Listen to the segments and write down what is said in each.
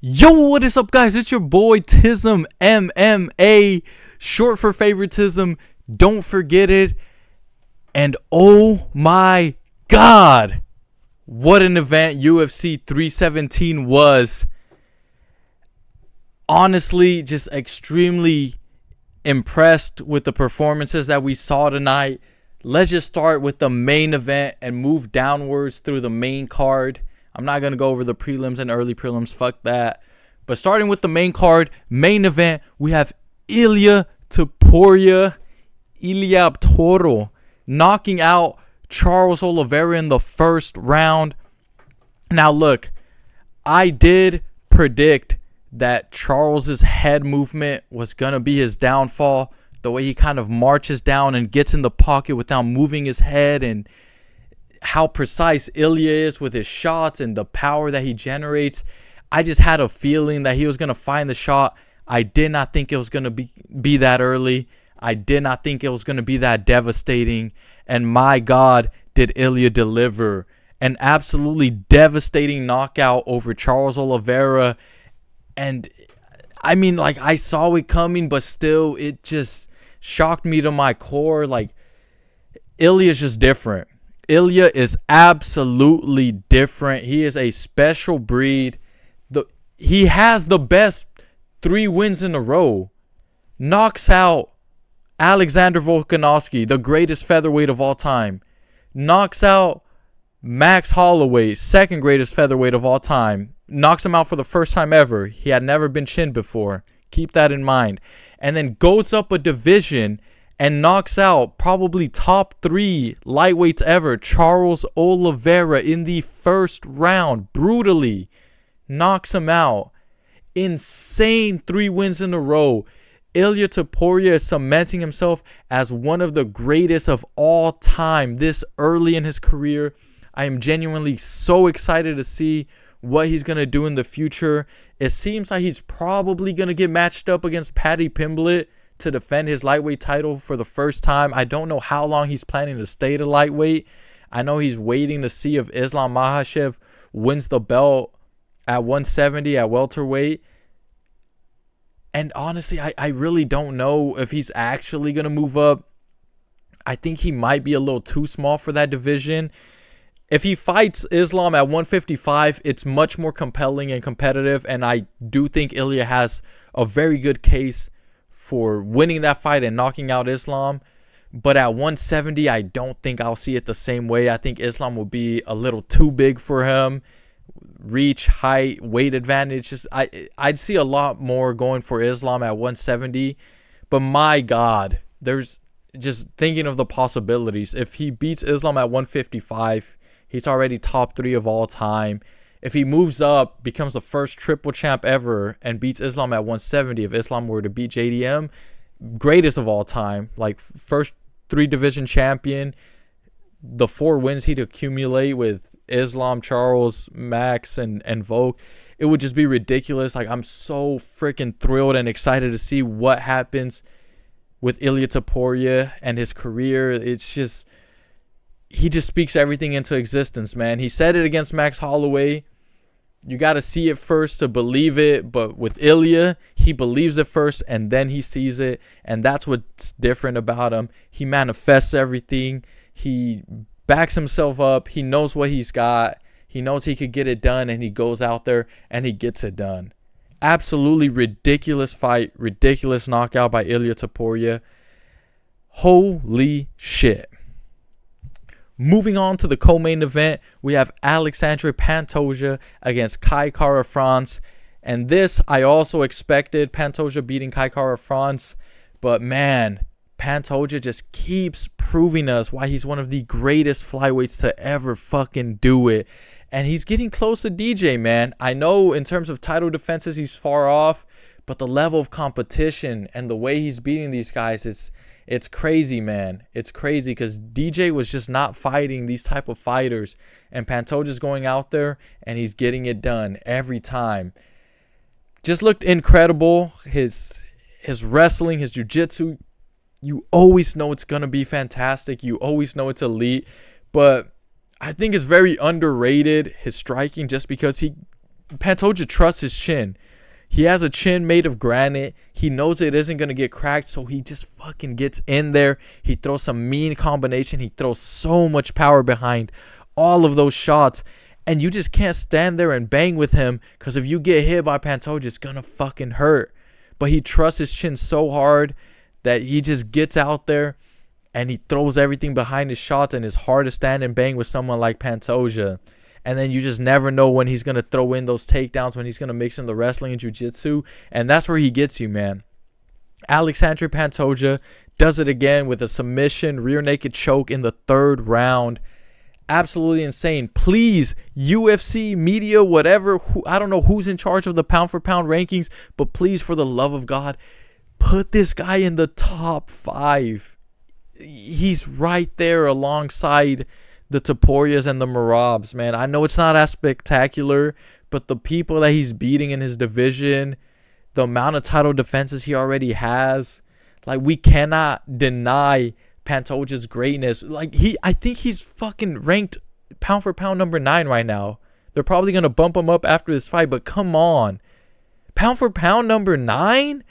Yo, what is up, guys? It's your boy Tism MMA, short for favoritism. Don't forget it. And oh my god, what an event UFC 317 was. Honestly, just extremely impressed with the performances that we saw tonight. Let's just start with the main event and move downwards through the main card. I'm not going to go over the prelims and early prelims. Fuck that. But starting with the main card, main event, we have Ilia Topuria, knocking out Charles Oliveira in the first round. Now, look, I did predict that Charles's head movement was going to be his downfall. The way he kind of marches down and gets in the pocket without moving his head, and how precise Ilia is with his shots and the power that he generates. I just had a feeling that he was going to find the shot. I did not think it was going to be that early. I did not think it was going to be that devastating. And my God, did Ilia deliver. An absolutely devastating knockout over Charles Oliveira. And I mean, like, I saw it coming, but still, it just shocked me to my core. Like, Ilia is just different. Ilia is absolutely different. He is a special breed. He has the best 3 wins in a row. Knocks out Alexander Volkanovski, the greatest featherweight of all time. Knocks out Max Holloway, second greatest featherweight of all time. Knocks him out for the first time ever. He had never been chinned before. Keep that in mind. And then goes up a division and knocks out probably top 3 lightweights ever, Charles Oliveira, in the first round. Brutally knocks him out. Insane 3 wins in a row. Ilia Topuria is cementing himself as one of the greatest of all time this early in his career. I am genuinely so excited to see what he's going to do in the future. It seems like he's probably going to get matched up against Paddy Pimblett to defend his lightweight title for the first time. I don't know how long he's planning to stay to lightweight. I know he's waiting to see if Islam Makhachev wins the belt at 170 at welterweight. And honestly, I really don't know if he's actually going to move up. I think he might be a little too small for that division. If he fights Islam at 155, it's much more compelling and competitive. And I do think Ilia has a very good case for winning that fight and knocking out Islam. But at 170, I don't think I'll see it the same way. I think Islam will be a little too big for him. Reach, height, weight advantage. I'd see a lot more going for Islam at 170. But my God, there's just thinking of the possibilities. If he beats Islam at 155, he's already top 3 of all time. If he moves up, becomes the first triple champ ever, and beats Islam at 170, if Islam were to beat JDM, greatest of all time, like first 3 division champion, the 4 wins he'd accumulate with Islam, Charles, Max, and Volk, it would just be ridiculous. Like, I'm so freaking thrilled and excited to see what happens with Ilia Topuria and his career. It's just, he just speaks everything into existence, man. He said it against Max Holloway. You got to see it first to believe it. But with Ilia, he believes it first and then he sees it. And that's what's different about him. He manifests everything. He backs himself up. He knows what he's got. He knows he could get it done. And he goes out there and he gets it done. Absolutely ridiculous fight. Ridiculous knockout by Ilia Topuria. Holy shit. Moving on to the co-main event, we have Alexandre Pantoja against Kai Kara-France. And this, I also expected Pantoja beating Kai Kara-France. But man, Pantoja just keeps proving us why he's one of the greatest flyweights to ever fucking do it. And he's getting close to DJ, man. I know in terms of title defenses, he's far off. But the level of competition and the way he's beating these guys, it's crazy, man. It's crazy because DJ was just not fighting these type of fighters. And Pantoja's going out there and he's getting it done every time. Just looked incredible. His wrestling, his jiu-jitsu, you always know it's going to be fantastic. You always know it's elite. But I think it's very underrated, his striking, just because he Pantoja trusts his chin. He has a chin made of granite. He knows it isn't going to get cracked, so he just fucking gets in there. He throws some mean combination. He throws so much power behind all of those shots. And you just can't stand there and bang with him, because if you get hit by Pantoja, it's going to fucking hurt. But he trusts his chin so hard that he just gets out there and he throws everything behind his shots, and it's hard to stand and bang with someone like Pantoja. And then you just never know when he's going to throw in those takedowns, when he's going to mix in the wrestling and jiu-jitsu. And that's where he gets you, man. Alexandre Pantoja does it again with a submission, rear naked choke in the 3rd round. Absolutely insane. Please, UFC, media, whatever, I don't know who's in charge of the pound-for-pound rankings, but please, for the love of God, put this guy in the top 5. He's right there alongside the Topurias and the Merabs, man. I know it's not as spectacular, but the people that he's beating in his division, the amount of title defenses he already has, like, we cannot deny Pantoja's greatness. Like, I think he's fucking ranked pound for pound number 9 right now. They're probably going to bump him up after this fight, but come on. Pound for pound number 9?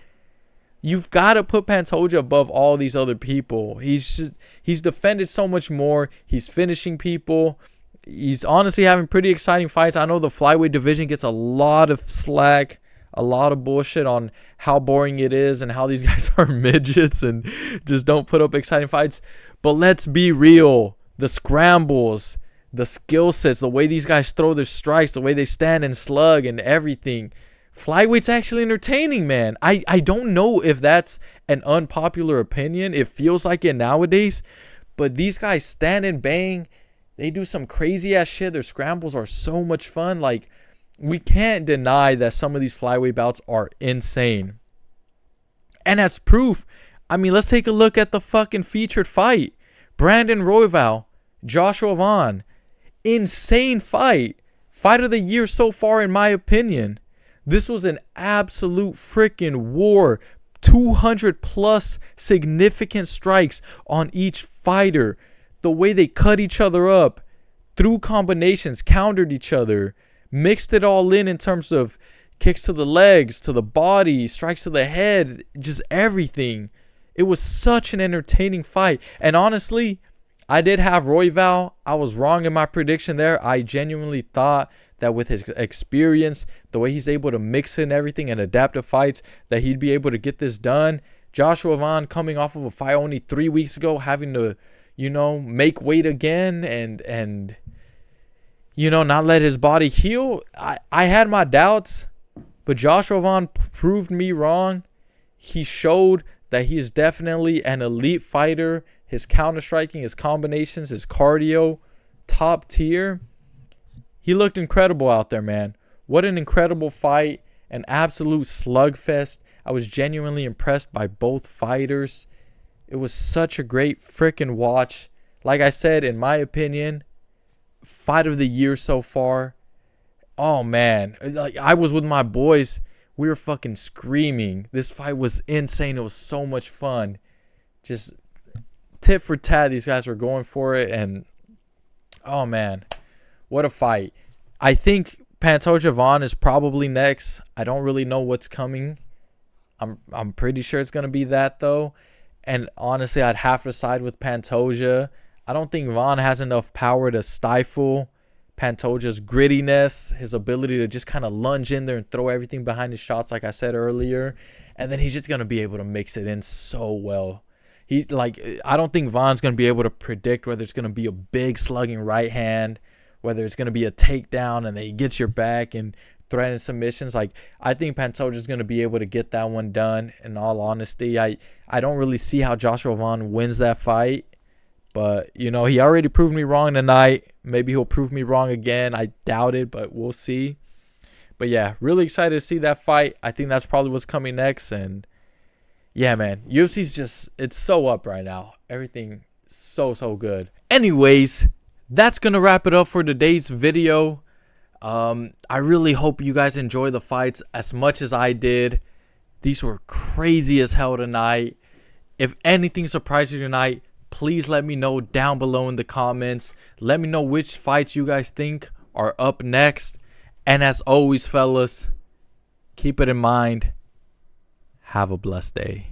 You've got to put Pantoja above all these other people. He's defended so much more. He's finishing people. He's honestly having pretty exciting fights. I know the flyweight division gets a lot of slack, a lot of bullshit on how boring it is and how these guys are midgets and just don't put up exciting fights. But let's be real. The scrambles, the skill sets, the way these guys throw their strikes, the way they stand and slug and everything. Flyweight's actually entertaining, man. I don't know if that's an unpopular opinion. It feels like it nowadays. But these guys stand and bang. They do some crazy ass shit. Their scrambles are so much fun. Like, we can't deny that some of these flyweight bouts are insane. And as proof, I mean, let's take a look at the fucking featured fight. Brandon Royval, Joshua Vaughn. Insane fight. Fight of the year so far, in my opinion. This was an absolute freaking war. 200 plus significant strikes on each fighter. The way they cut each other up, threw combinations, countered each other, mixed it all in terms of kicks to the legs, to the body, strikes to the head, just everything. It was such an entertaining fight. And honestly, I did have Royval. I was wrong in my prediction there. I genuinely thought that with his experience, the way he's able to mix in everything and adapt to fights, that he'd be able to get this done. Joshua Vaughn coming off of a fight only 3 weeks ago, having to, make weight again and not let his body heal. I had my doubts, but Joshua Vaughn proved me wrong. He showed that he is definitely an elite fighter. His counter-striking, his combinations, his cardio, top tier. He looked incredible out there, man. What an incredible fight. An absolute slugfest. I was genuinely impressed by both fighters. It was such a great freaking watch. Like I said, in my opinion, fight of the year so far. Oh, man. Like, I was with my boys. We were fucking screaming. This fight was insane. It was so much fun. Just tit for tat, these guys were going for it. And, oh, man. What a fight. I think Pantoja Vaughn is probably next. I don't really know what's coming. I'm pretty sure it's going to be that, though. And honestly, I'd have to side with Pantoja. I don't think Vaughn has enough power to stifle Pantoja's grittiness, his ability to just kind of lunge in there and throw everything behind his shots, like I said earlier. And then he's just going to be able to mix it in so well. I don't think Vaughn's going to be able to predict whether it's going to be a big slugging right hand, whether it's going to be a takedown and then he gets your back and threatening submissions. Like, I think Pantoja's going to be able to get that one done. In all honesty, I don't really see how Joshua Vaughn wins that fight. But, he already proved me wrong tonight. Maybe he'll prove me wrong again. I doubt it, but we'll see. But, yeah, really excited to see that fight. I think that's probably what's coming next. And, yeah, man, UFC's just, it's so up right now. Everything so good. Anyways, that's going to wrap it up for today's video. I really hope you guys enjoy the fights as much as I did. These were crazy as hell tonight. If anything surprised you tonight, please let me know down below in the comments. Let me know which fights you guys think are up next. And as always, fellas, keep it in mind. Have a blessed day.